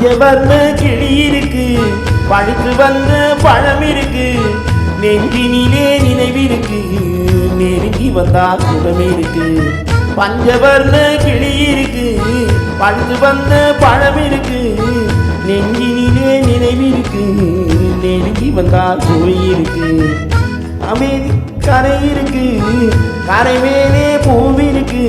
பஞ்சவர்ண கிளி இருக்கு, பழுத்து வந்த பழம் இருக்கு, நெஞ்சினிலே நினைவிருக்கு, நெருங்கி வந்தா சுகம் இருக்கு. பஞ்சவர்ண கிளி இருக்கு, பழுத்து வந்த பழம் இருக்கு, நெஞ்சினிலே நினைவிருக்கு, நெருங்கி வந்தா சுவை இருக்கு. அமைதி கரை இருக்கு, கரை மேலே பூவிருக்கு.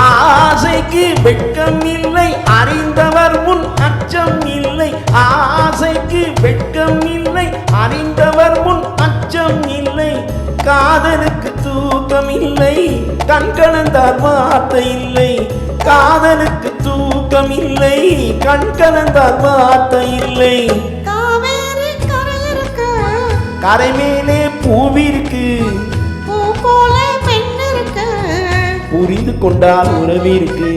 ஆசைக்கு வெட்கம் இல்லை, அறிந்தவர் முன் அச்சம் இல்லை. ஆசைக்கு வெட்கம் இல்லை, அறிந்தவர் முன் அச்சம் இல்லை. காதலுக்கு தூக்கம் இல்லை, கண்கலந்தார் வார்த்தை இல்லை. காதலுக்கு தூக்கம் இல்லை, கண்கலந்தார் வார்த்தை இல்லை. காவேரி கரையிருக்கு, கரை மேலே பூவிருக்கு, பூ போல பெண் இருக்கு, புரிந்து கொண்டால் உறவிருக்கு.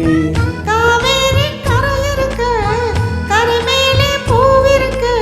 காவேரி கரையிருக்கு, கரை மேலே பூவிருக்கு.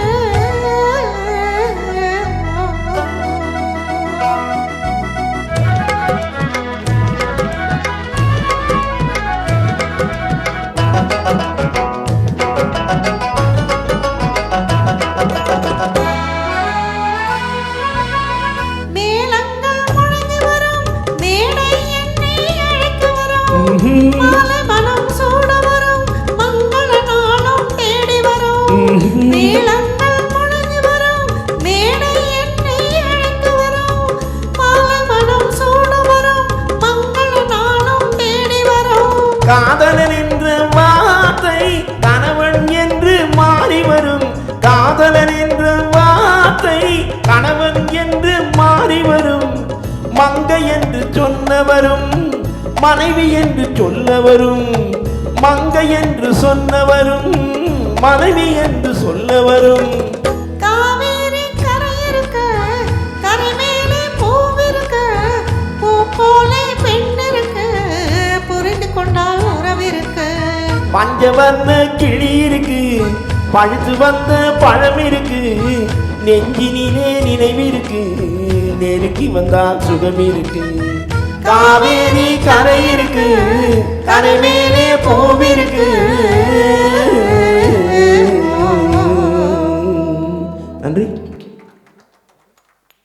மனம் சூட வரும், மங்கள நாளும் தேடி வரும். மேளங்கள் முழங்கி வரும், மேடை என்னை அழைத்து வரும். மனம் சூட வரும், மங்கள நாளும் தேடி வரும். காதலன் என்ற வார்த்தை கணவன் என்று மாறி வரும். காதலன் என்ற வார்த்தை கணவன் என்று மாறி வரும். மங்கை என்று சொன்னவரும் மனைவி என்று சொல்ல வரும். மங்கை என்று சொன்னவரும் மனைவி என்று சொல்ல வரும். காவேரி கரையிருக்கு, கரை மேலே பூவிருக்கு, பூ போல பெண் இருக்கு, புரிந்து கொண்டால் உறவிருக்கு. பஞ்சவர்ண கிளி இருக்கு, பழுத்து வந்த பழம் இருக்கு, நெஞ்சினிலே நினைவிருக்கு, நெருங்கி வந்தால் சுகம் இருக்கு. காவேரி கரை இருக்கு, கரை மேலே பூவிருக்கு. நன்றி.